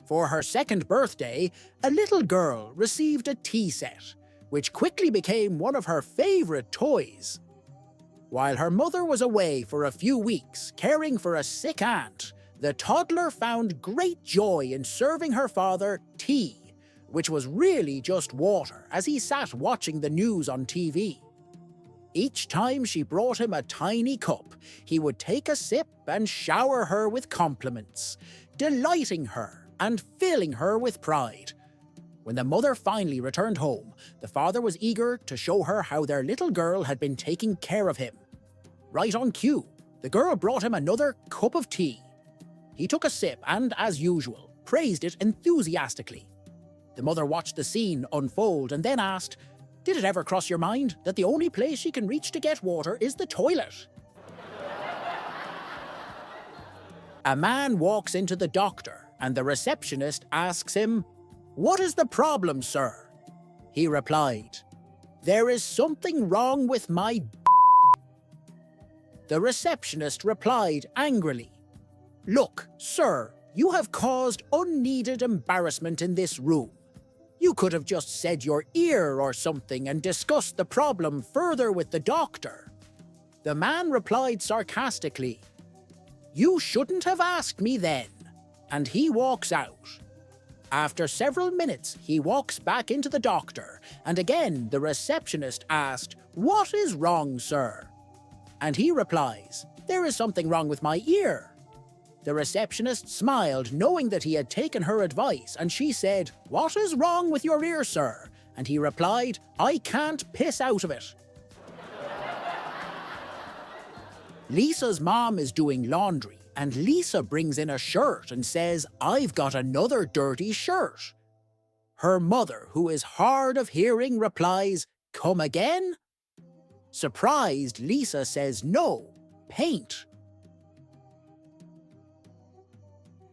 For her second birthday, a little girl received a tea set, which quickly became one of her favourite toys. While her mother was away for a few weeks caring for a sick aunt, the toddler found great joy in serving her father tea, which was really just water, as he sat watching the news on TV. Each time she brought him a tiny cup, he would take a sip and shower her with compliments, delighting her and filling her with pride. When the mother finally returned home, the father was eager to show her how their little girl had been taking care of him. Right on cue, the girl brought him another cup of tea. He took a sip and, as usual, praised it enthusiastically. The mother watched the scene unfold and then asked, "Did it ever cross your mind that the only place she can reach to get water is the toilet?" A man walks into the doctor and the receptionist asks him, "What is the problem, sir?" He replied, "There is something wrong with my The receptionist replied angrily, "Look, sir, you have caused unneeded embarrassment in this room. You could have just said your ear or something and discussed the problem further with the doctor." The man replied sarcastically, "You shouldn't have asked me then," and he walks out. After several minutes, he walks back into the doctor, and again the receptionist asked, "What is wrong, sir?" And he replies, "There is something wrong with my ear." The receptionist smiled, knowing that he had taken her advice, and she said, "What is wrong with your ear, sir?" And he replied, "I can't piss out of it." Lisa's mom is doing laundry, and Lisa brings in a shirt and says, "I've got another dirty shirt." Her mother, who is hard of hearing, replies, "Come again?" Surprised, Lisa says, "No, paint."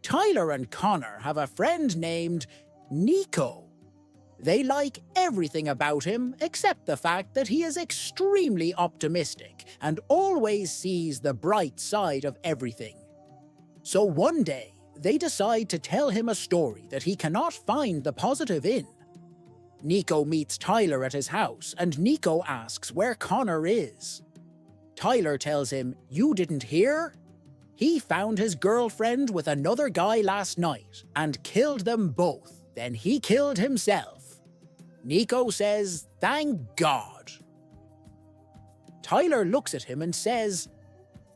Tyler and Connor have a friend named Nico. They like everything about him except the fact that he is extremely optimistic and always sees the bright side of everything. So one day, they decide to tell him a story that he cannot find the positive in. Nico meets Tyler at his house, and Nico asks where Connor is. Tyler tells him, "You didn't hear? He found his girlfriend with another guy last night and killed them both. Then he killed himself." Nico says, "Thank God." Tyler looks at him and says,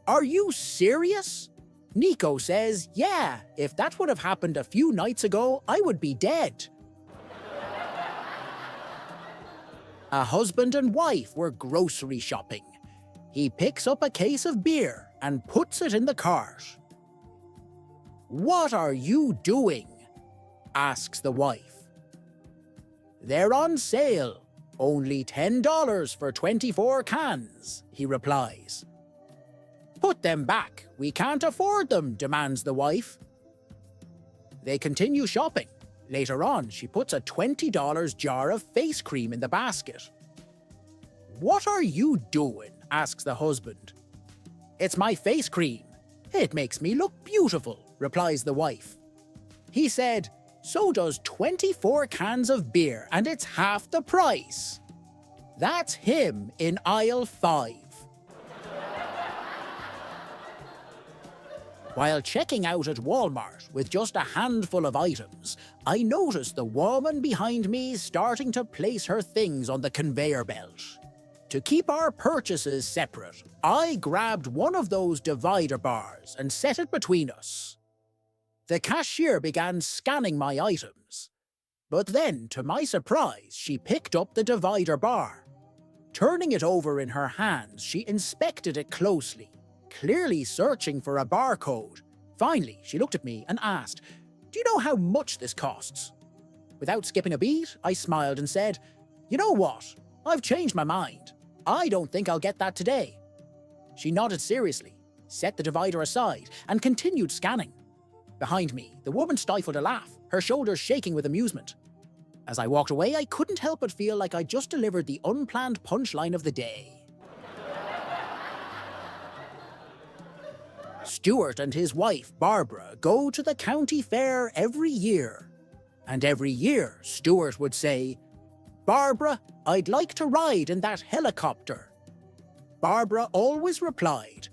"Are you serious?" Nico says, "Yeah, if that would have happened a few nights ago, I would be dead." A husband and wife were grocery shopping. He picks up a case of beer and puts it in the cart. "What are you doing?" asks the wife. "They're on sale. Only $10 for 24 cans, he replies. "Put them back. We can't afford them," demands the wife. They continue shopping. Later on, she puts a $20 jar of face cream in the basket. "What are you doing?" asks the husband. "It's my face cream. It makes me look beautiful," replies the wife. He said, "So does 24 cans of beer, and it's half the price." That's him in aisle 5. While checking out at Walmart with just a handful of items, I noticed the woman behind me starting to place her things on the conveyor belt. To keep our purchases separate, I grabbed one of those divider bars and set it between us. The cashier began scanning my items, but then, to my surprise, she picked up the divider bar. Turning it over in her hands, she inspected it closely, clearly searching for a barcode. Finally, she looked at me and asked, "Do you know how much this costs?" Without skipping a beat, I smiled and said, "You know what? I've changed my mind. I don't think I'll get that today." She nodded seriously, set the divider aside, and continued scanning. Behind me, the woman stifled a laugh, her shoulders shaking with amusement. As I walked away, I couldn't help but feel like I just delivered the unplanned punchline of the day. Stuart and his wife, Barbara, go to the county fair every year. And every year, Stuart would say, "Barbara, I'd like to ride in that helicopter." Barbara always replied,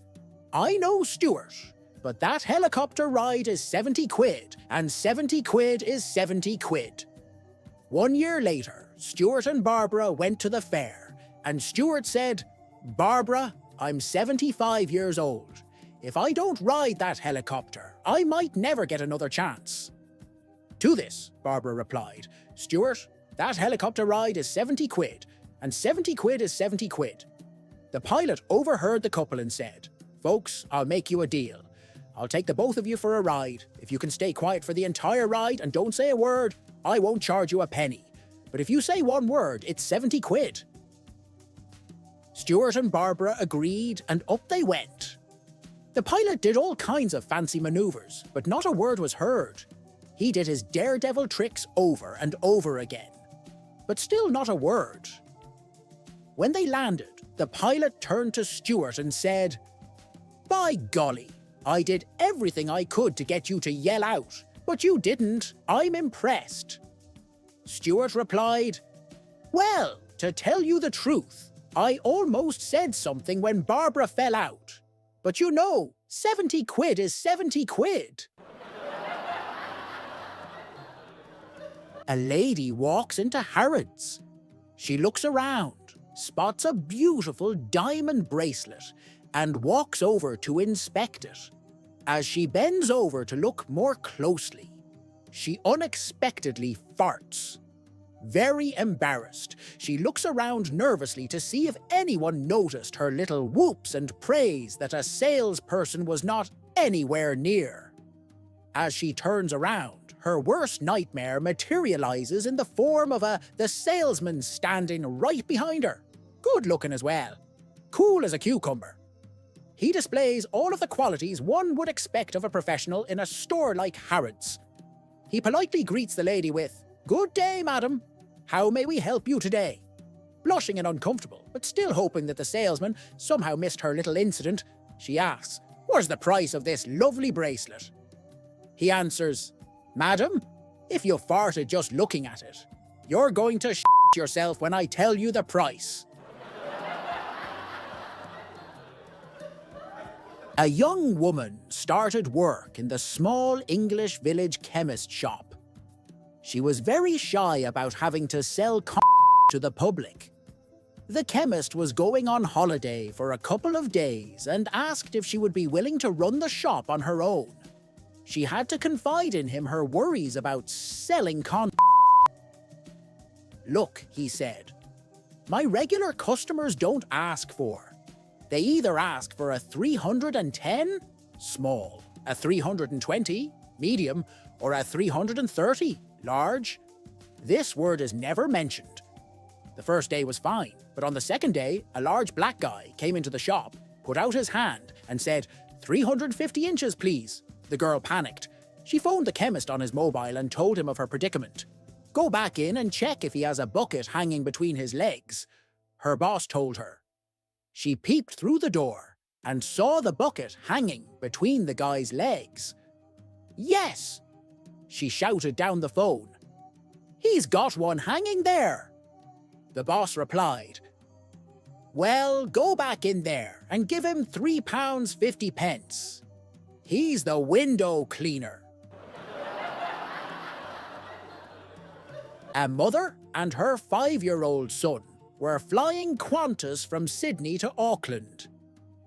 "I know, Stuart, but that helicopter ride is 70 quid, and 70 quid is 70 quid. One year later, Stuart and Barbara went to the fair, and Stuart said, "Barbara, I'm 75 years old. If I don't ride that helicopter, I might never get another chance." To this, Barbara replied, "Stuart, that helicopter ride is 70 quid, and 70 quid is 70 quid. The pilot overheard the couple and said, "Folks, I'll make you a deal. I'll take the both of you for a ride. If you can stay quiet for the entire ride and don't say a word, I won't charge you a penny. But if you say one word, it's 70 quid. Stuart and Barbara agreed, and up they went. The pilot did all kinds of fancy manoeuvres, but not a word was heard. He did his daredevil tricks over and over again, but still not a word. When they landed, the pilot turned to Stuart and said, "By golly, I did everything I could to get you to yell out, but you didn't. I'm impressed." Stuart replied, "Well, to tell you the truth, I almost said something when Barbara fell out. But you know, 70 quid is 70 quid. A lady walks into Harrods. She looks around, spots a beautiful diamond bracelet, and walks over to inspect it. As she bends over to look more closely, she unexpectedly farts. Very embarrassed, she looks around nervously to see if anyone noticed her little whoops and prays that a salesperson was not anywhere near. As she turns around, her worst nightmare materializes in the form of the salesman standing right behind her. Good looking as well. Cool as a cucumber. He displays all of the qualities one would expect of a professional in a store like Harrods. He politely greets the lady with, "Good day, madam. How may we help you today?" Blushing and uncomfortable, but still hoping that the salesman somehow missed her little incident, she asks, "What is the price of this lovely bracelet?" He answers, "Madam, if you farted just looking at it, you're going to yourself when I tell you the price." A young woman started work in the small English village chemist shop. She was very shy about having to sell to the public. The chemist was going on holiday for a couple of days and asked if she would be willing to run the shop on her own. She had to confide in him her worries about selling "Look," he said, "my regular customers don't ask for. They either ask for a 310, small, a 320, medium, or a 330, large. This word is never mentioned." The first day was fine, but on the second day, a large black guy came into the shop, put out his hand, and said, 350 inches, please." The girl panicked. She phoned the chemist on his mobile and told him of her predicament. "Go back in and check if he has a bucket hanging between his legs," her boss told her. She peeped through the door and saw the bucket hanging between the guy's legs. "Yes!" she shouted down the phone. "He's got one hanging there." The boss replied, "Well, go back in there and give him £3.50. He's the window cleaner." A mother and her 5-year-old son were flying Qantas from Sydney to Auckland.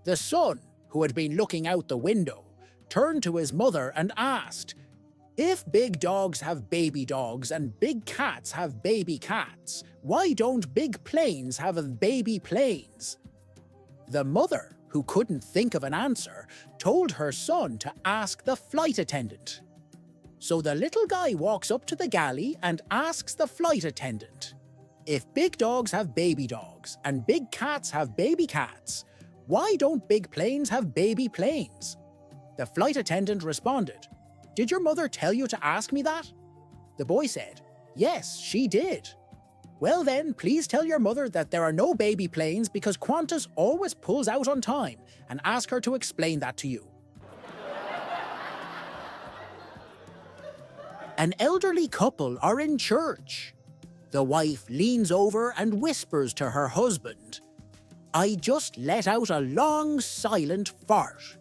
The son, who had been looking out the window, turned to his mother and asked, "If big dogs have baby dogs and big cats have baby cats, why don't big planes have baby planes?" The mother, who couldn't think of an answer, told her son to ask the flight attendant. So the little guy walks up to the galley and asks the flight attendant, "If big dogs have baby dogs and big cats have baby cats, why don't big planes have baby planes?" The flight attendant responded, "Did your mother tell you to ask me that?" The boy said, "Yes, she did." "Well then, please tell your mother that there are no baby planes because Qantas always pulls out on time, and ask her to explain that to you." An elderly couple are in church. The wife leans over and whispers to her husband, "I just let out a long, silent fart.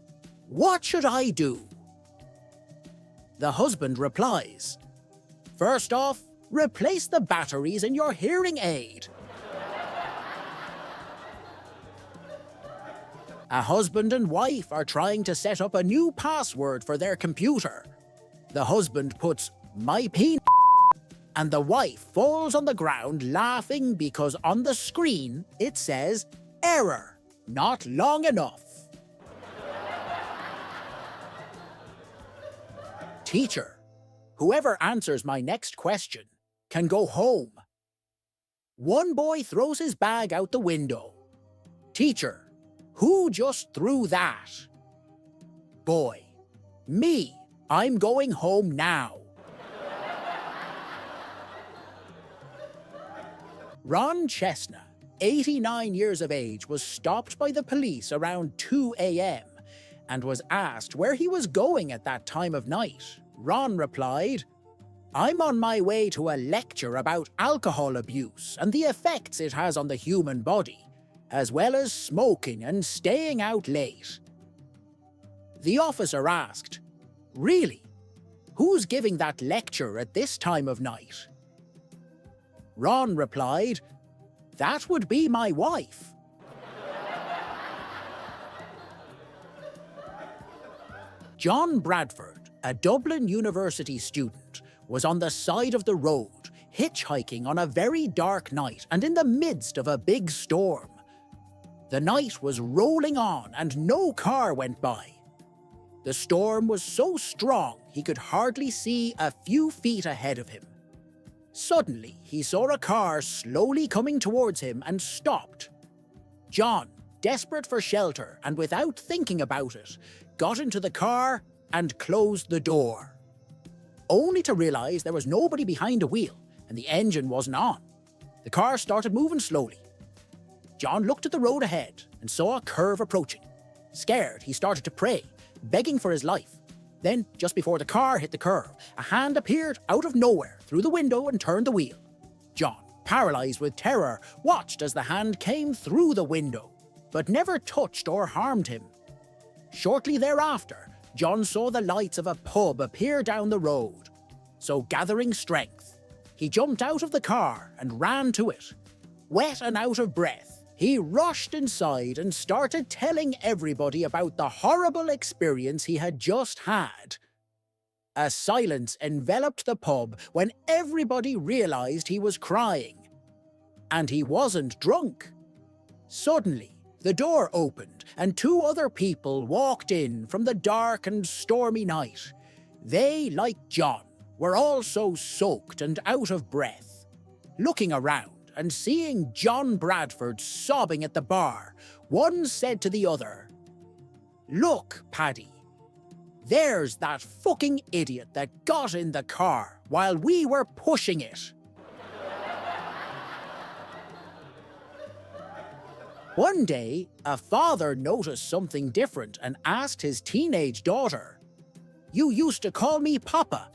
What should I do?" The husband replies, "First off, replace the batteries in your hearing aid." A husband and wife are trying to set up a new password for their computer. The husband puts "my penis" and the wife falls on the ground laughing because on the screen it says "error, not long enough." Teacher, whoever answers my next question can go home. One boy throws his bag out the window. Teacher, who just threw that? Boy, me. I'm going home now. Ron Chestner, 89 years of age, was stopped by the police around 2 a.m. and was asked where he was going at that time of night. Ron replied, "I'm on my way to a lecture about alcohol abuse and the effects it has on the human body, as well as smoking and staying out late." The officer asked, "Really? Who's giving that lecture at this time of night?" Ron replied, "That would be my wife." John Bradford, a Dublin University student, was on the side of the road, hitchhiking on a very dark night and in the midst of a big storm. The night was rolling on and no car went by. The storm was so strong he could hardly see a few feet ahead of him. Suddenly, he saw a car slowly coming towards him and stopped. John, desperate for shelter and without thinking about it, got into the car and closed the door, only to realize there was nobody behind the wheel and the engine wasn't on. The car started moving slowly. John looked at the road ahead and saw a curve approaching. Scared, he started to pray, begging for his life. Then, just before the car hit the curve, a hand appeared out of nowhere through the window and turned the wheel. John, paralyzed with terror, watched as the hand came through the window, but never touched or harmed him. Shortly thereafter, John saw the lights of a pub appear down the road. So, gathering strength, he jumped out of the car and ran to it. Wet and out of breath, he rushed inside and started telling everybody about the horrible experience he had just had. A silence enveloped the pub when everybody realized he was crying. And he wasn't drunk. Suddenly, the door opened and two other people walked in from the dark and stormy night. They, like John, were also soaked and out of breath. Looking around and seeing John Bradford sobbing at the bar, one said to the other, "Look, Paddy, there's that fucking idiot that got in the car while we were pushing it." One day, a father noticed something different and asked his teenage daughter, "You used to call me Papa,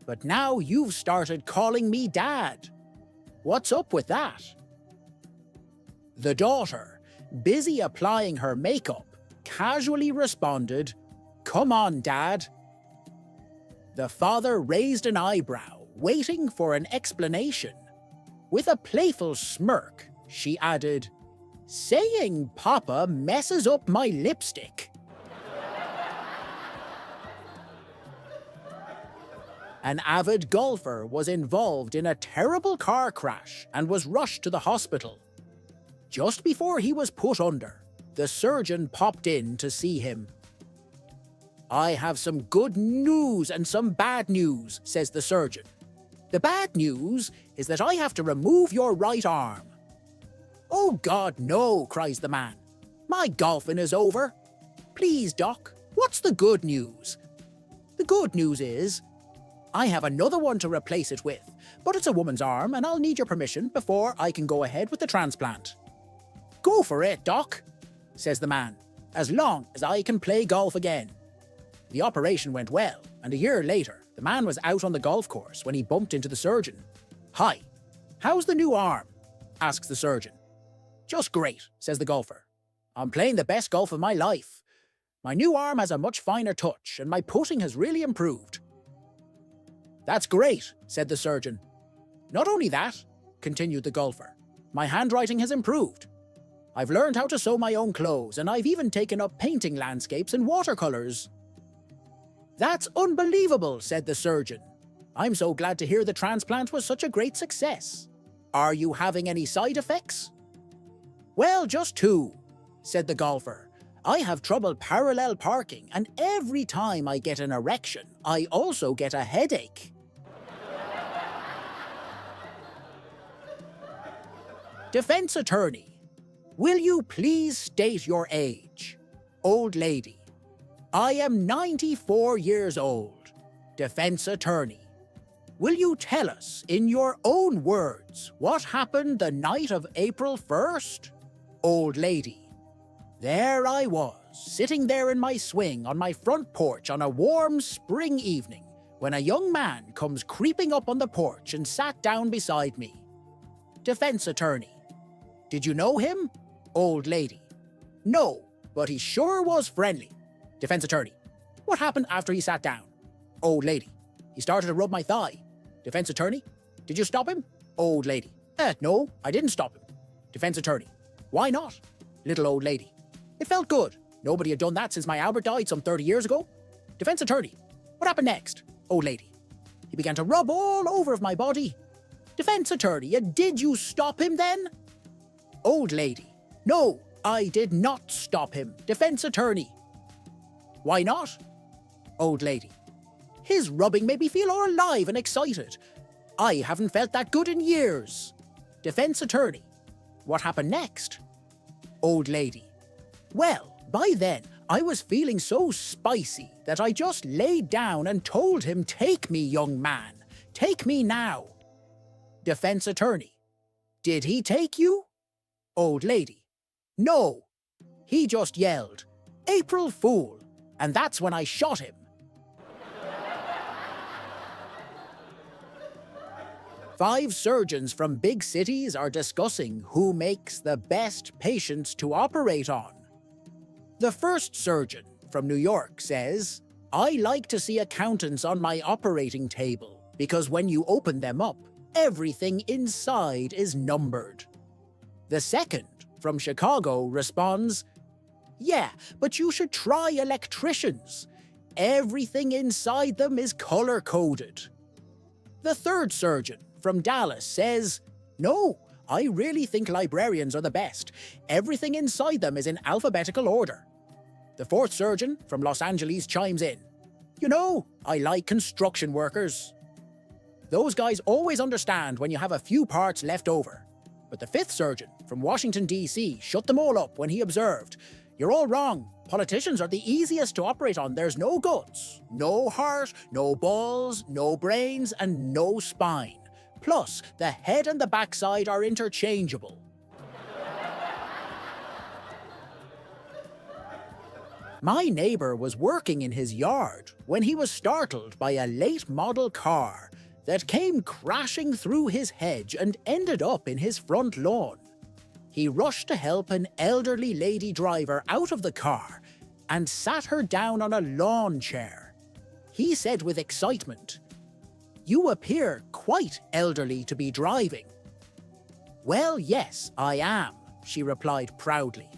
but now you've started calling me Dad. What's up with that?" The daughter, busy applying her makeup, casually responded, "Come on, Dad." The father raised an eyebrow, waiting for an explanation. With a playful smirk, she added, "Saying Papa messes up my lipstick." An avid golfer was involved in a terrible car crash and was rushed to the hospital. Just before he was put under, the surgeon popped in to see him. "I have some good news and some bad news," says the surgeon. "The bad news is that I have to remove your right arm." "Oh God, no," cries the man. "My golfing is over. Please, Doc, what's the good news?" "The good news is, I have another one to replace it with, but it's a woman's arm and I'll need your permission before I can go ahead with the transplant." "Go for it, Doc," says the man, "as long as I can play golf again." The operation went well, and a year later, the The man was out on the golf course when he bumped into the surgeon. "Hi, how's the new arm?" asks the surgeon. "Just great," says the golfer. "I'm playing the best golf of my life. My new arm has a much finer touch and my putting has really improved." "That's great," said the surgeon. "Not only that," continued the golfer, "my handwriting has improved. I've learned how to sew my own clothes and I've even taken up painting landscapes in watercolours." "That's unbelievable," said the surgeon. "I'm so glad to hear the transplant was such a great success. Are you having any side effects?" "Well, just two," said the golfer. "I have trouble parallel parking, and every time I get an erection, I also get a headache." Defense attorney: "Will you please state your age?" Old lady: "I am 94 years old." Defense attorney: "Will you tell us, in your own words, what happened the night of April 1st? Old lady: "There I was, sitting there in my swing on my front porch on a warm spring evening, when a young man comes creeping up on the porch and sat down beside me." Defense attorney: "Did you know him?" Old lady: "No, but he sure was friendly." Defense attorney: "What happened after he sat down?" Old lady: "He started to rub my thigh." Defense attorney: "Did you stop him?" Old lady: No, I didn't stop him." Defense attorney: "Why not?" Little old lady: "It felt good. Nobody had done that since my Albert died some 30 years ago." Defense attorney: "What happened next?" Old lady: "He began to rub all over my body." Defense attorney: "Did you stop him then?" Old lady: "No, I did not stop him." Defense attorney: "Why not?" Old lady: "His rubbing made me feel all alive and excited. I haven't felt that good in years." Defense attorney: "What happened next?" Old lady: "Well, by then I was feeling so spicy that I just laid down and told him, 'Take me, young man. Take me now.'" Defense attorney: "Did he take you?" Old lady: "No. He just yelled, 'April Fool,' and that's when I shot him." Five surgeons from big cities are discussing who makes the best patients to operate on. The first surgeon, from New York, says, "I like to see accountants on my operating table because when you open them up, everything inside is numbered." The second, from Chicago, responds, "Yeah, but you should try electricians. Everything inside them is color-coded." The third surgeon, from Dallas, says, "No, I really think librarians are the best. Everything inside them is in alphabetical order." The fourth surgeon, from Los Angeles, chimes in, "You know, I like construction workers. Those guys always understand when you have a few parts left over." But the fifth surgeon, from Washington, D.C., shut them all up when he observed, "You're all wrong. Politicians are the easiest to operate on. There's no guts, no heart, no balls, no brains, and no spine. Plus, the head and the backside are interchangeable." My neighbour was working in his yard when he was startled by a late model car that came crashing through his hedge and ended up in his front lawn. He rushed to help an elderly lady driver out of the car and sat her down on a lawn chair. He said with excitement, "You appear quite elderly to be driving." "Well, yes, I am," she replied proudly.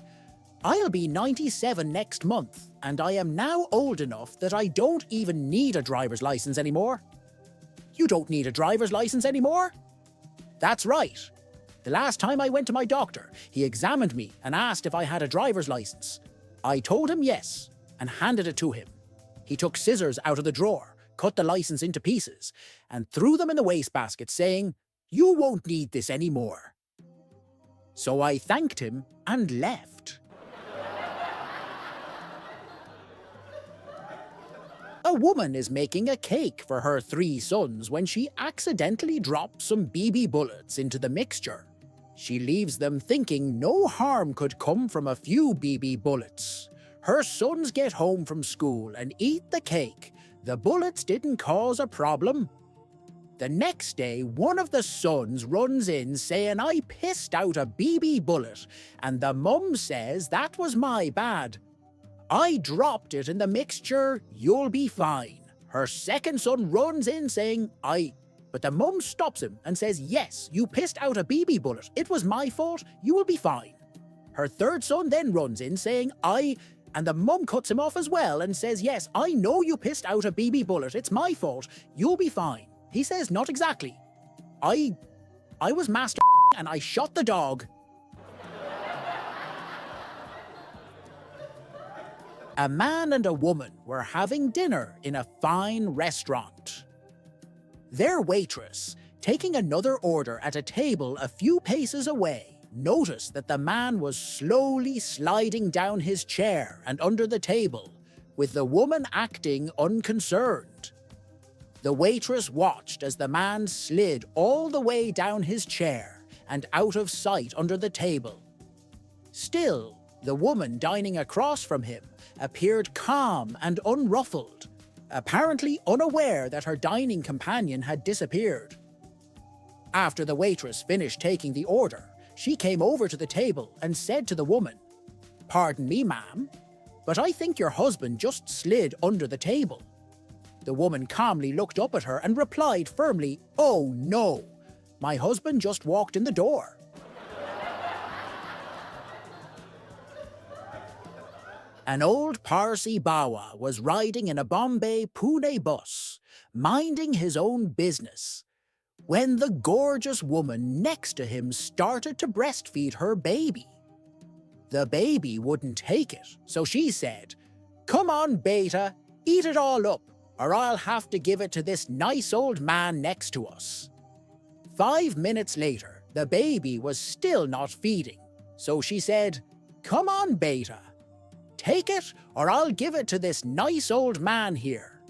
"I'll be 97 next month, and I am now old enough that I don't even need a driver's license anymore." "You don't need a driver's license anymore?" "That's right. The last time I went to my doctor, he examined me and asked if I had a driver's license. I told him yes, and handed it to him. He took scissors out of the drawer, cut the license into pieces, and threw them in the wastebasket, saying, 'You won't need this anymore.' So I thanked him and left." A woman is making a cake for her 3 sons when she accidentally drops some BB bullets into the mixture. She leaves them thinking no harm could come from a few BB bullets. Her sons get home from school and eat the cake. The bullets didn't cause a problem. The next day, one of the sons runs in saying I pissed out a BB bullet, and the mum says that was my bad. I dropped it in the mixture, you'll be fine. Her second son runs in saying but the mum stops him and says, yes, you pissed out a BB bullet. It was my fault. You will be fine. Her third son then runs in saying, and the mum cuts him off as well and says, yes, I know you pissed out a BB bullet. It's my fault. You'll be fine. He says, not exactly. I was master and I shot the dog. A man and a woman were having dinner in a fine restaurant. Their waitress, taking another order at a table a few paces away, noticed that the man was slowly sliding down his chair and under the table, with the woman acting unconcerned. The waitress watched as the man slid all the way down his chair and out of sight under the table. Still, the woman dining across from him appeared calm and unruffled, apparently unaware that her dining companion had disappeared. After the waitress finished taking the order, she came over to the table and said to the woman, "Pardon me, ma'am, but I think your husband just slid under the table." The woman calmly looked up at her and replied firmly, "Oh no, my husband just walked in the door." An old Parsy Bawa was riding in a Bombay-Pune bus, minding his own business, when the gorgeous woman next to him started to breastfeed her baby. The baby wouldn't take it, so she said, "Come on, beta, eat it all up, or I'll have to give it to this nice old man next to us." 5 minutes later, the baby was still not feeding, so she said, "Come on, beta, take it, or I'll give it to this nice old man here."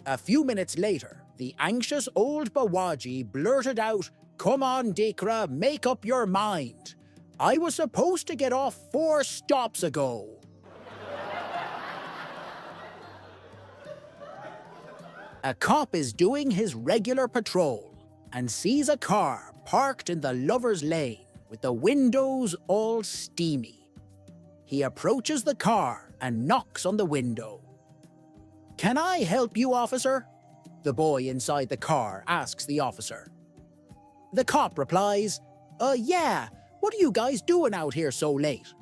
A few minutes later, the anxious old Bawaji blurted out, "Come on, Dikra, make up your mind. I was supposed to get off 4 stops ago." A cop is doing his regular patrol and sees a car parked in the lover's lane with the windows all steamy. He approaches the car and knocks on the window. "Can I help you, officer?" the boy inside the car asks the officer. The cop replies, "Yeah, what are you guys doing out here so late?"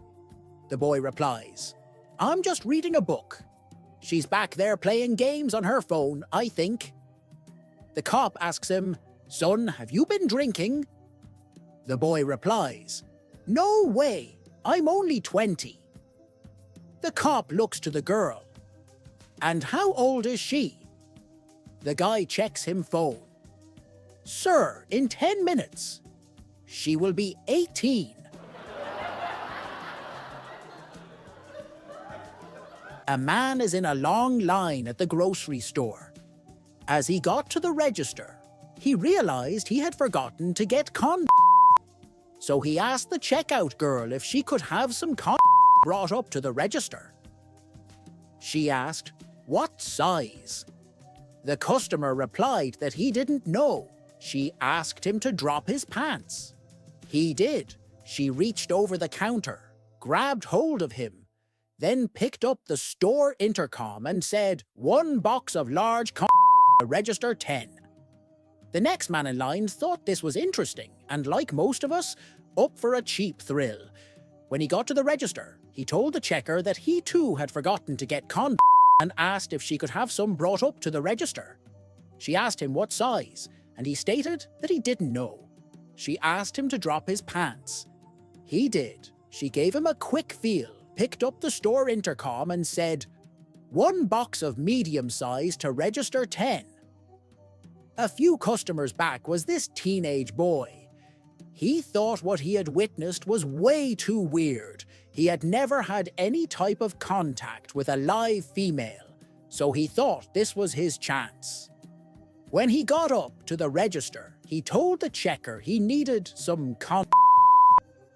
The boy replies, "I'm just reading a book. She's back there playing games on her phone, I think." The cop asks him, "Son, have you been drinking?" The boy replies, "No way, I'm only 20. The cop looks to the girl. "And how old is she?" The guy checks him phone. "Sir, in 10 minutes. She will be 18. A man is in a long line at the grocery store. As he got to the register, he realized he had forgotten to get condoms. So he asked the checkout girl if she could have some condoms brought up to the register. She asked, "What size?" The customer replied that he didn't know. She asked him to drop his pants. He did. She reached over the counter, grabbed hold of him, then picked up the store intercom and said, "1 box of large condoms, register 10. The next man in line thought this was interesting and, like most of us, up for a cheap thrill. When he got to the register, he told the checker that he too had forgotten to get condoms and asked if she could have some brought up to the register. She asked him what size, and he stated that he didn't know. She asked him to drop his pants. He did. She gave him a quick feel, picked up the store intercom and said, "1 box of medium size to register 10. A few customers back was this teenage boy. He thought what he had witnessed was way too weird. He had never had any type of contact with a live female, so he thought this was his chance. When he got up to the register, he told the checker he needed some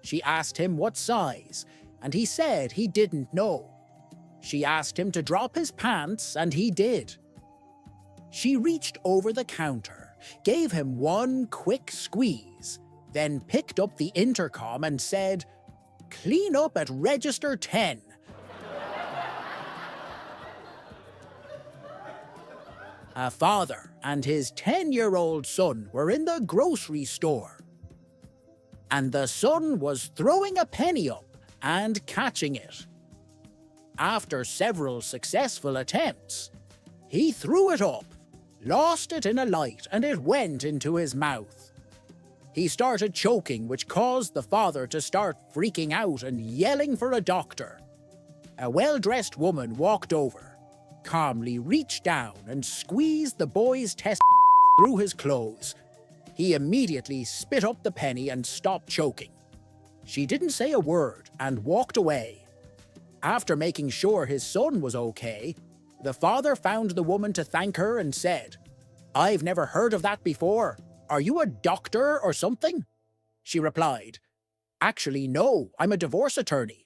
She asked him what size, and he said he didn't know. She asked him to drop his pants, and he did. She reached over the counter, gave him one quick squeeze, then picked up the intercom and said, "Clean up at register 10. A father and his 10-year-old son were in the grocery store, and the son was throwing a penny up and catching it. After several successful attempts, he threw it up, lost it in a light, and it went into his mouth. He started choking, which caused the father to start freaking out and yelling for a doctor. A well-dressed woman walked over, calmly reached down and squeezed the boy's through his clothes. He immediately spit up the penny and stopped choking. She didn't say a word and walked away. After making sure his son was okay, the father found the woman to thank her and said, "I've never heard of that before. Are you a doctor or something?" She replied, "Actually, no, I'm a divorce attorney."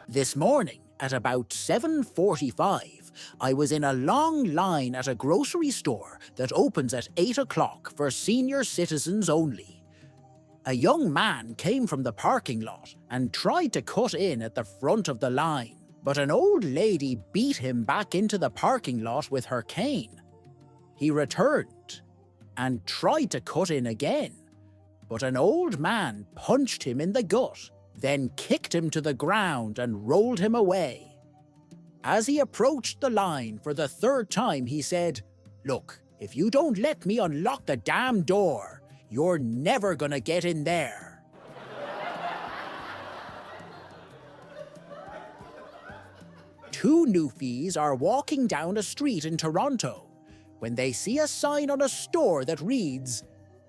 This morning, at about 7:45, I was in a long line at a grocery store that opens at 8 o'clock for senior citizens only. A young man came from the parking lot and tried to cut in at the front of the line, but an old lady beat him back into the parking lot with her cane. He returned and tried to cut in again, but an old man punched him in the gut, then kicked him to the ground and rolled him away. As he approached the line for the third time, he said, "Look, if you don't let me unlock the damn door, you're never gonna get in there." Two newfies are walking down a street in Toronto when they see a sign on a store that reads,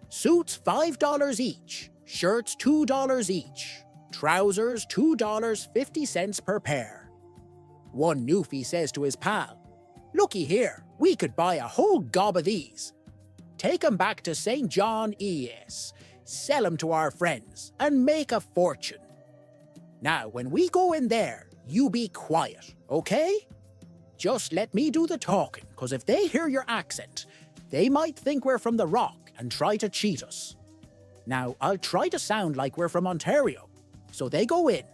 "Suits $5 each, shirts $2 each, trousers $2.50 per pair." One newfie says to his pal, "Looky here, we could buy a whole gob of these. Take 'em back to St. John ES, sell 'em to our friends, and make a fortune. Now, when we go in there, you be quiet, okay? Just let me do the talking, 'cause if they hear your accent, they might think we're from the Rock and try to cheat us. Now, I'll try to sound like we're from Ontario." So they go in,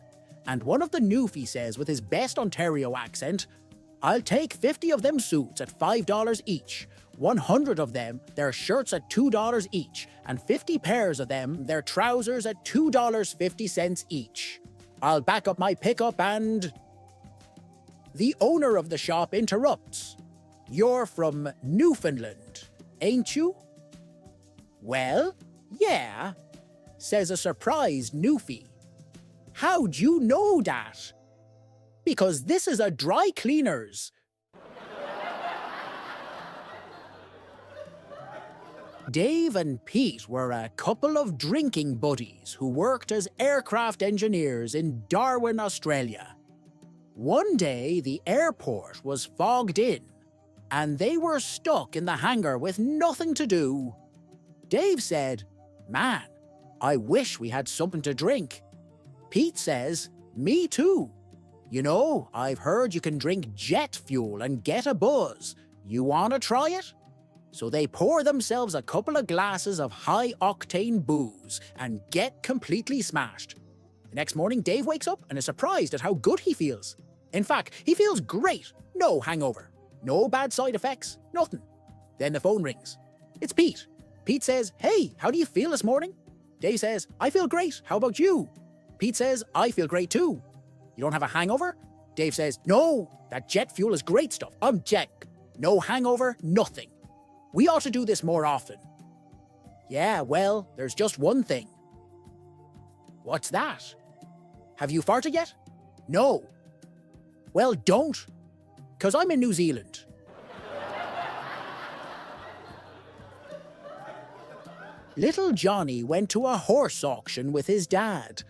and one of the newfie says with his best Ontario accent, "I'll take 50 of them suits at $5 each, 100 of them, their shirts at $2 each, and 50 pairs of them, their trousers at $2.50 each. I'll back up my pickup and..." The owner of the shop interrupts. "You're from Newfoundland, ain't you?" "Well, yeah," says a surprised newfie. "How'd you know that?" "Because this is a dry cleaner's." Dave and Pete were a couple of drinking buddies who worked as aircraft engineers in Darwin, Australia. One day, the airport was fogged in, and they were stuck in the hangar with nothing to do. Dave said, "Man, I wish we had something to drink." Pete says, "Me too. You know, I've heard you can drink jet fuel and get a buzz. You wanna try it?" So they pour themselves a couple of glasses of high-octane booze and get completely smashed. The next morning, Dave wakes up and is surprised at how good he feels. In fact, he feels great. No hangover. No bad side effects. Nothing. Then the phone rings. It's Pete. Pete says, "Hey, how do you feel this morning?" Dave says, "I feel great. How about you?" Pete says, "I feel great too." "You don't have a hangover?" Dave says, "No, that jet fuel is great stuff. I'm jet. No hangover, nothing. We ought to do this more often." "Yeah, well, there's just one thing." "What's that?" "Have you farted yet?" "No." "Well, don't, 'cause I'm in New Zealand." Little Johnny went to a horse auction with his dad.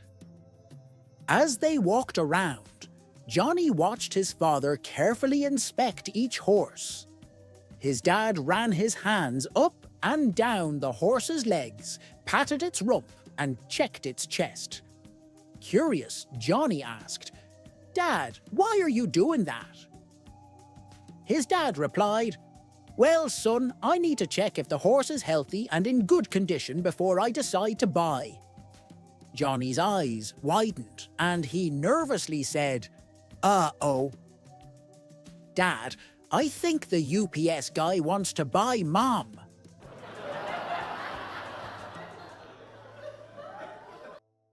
As they walked around, Johnny watched his father carefully inspect each horse. His dad ran his hands up and down the horse's legs, patted its rump, and checked its chest. Curious, Johnny asked, "Dad, why are you doing that?" His dad replied, "Well, son, I need to check if the horse is healthy and in good condition before I decide to buy." Johnny's eyes widened and he nervously said, "Uh-oh." "Dad, I think the UPS guy wants to buy Mom,"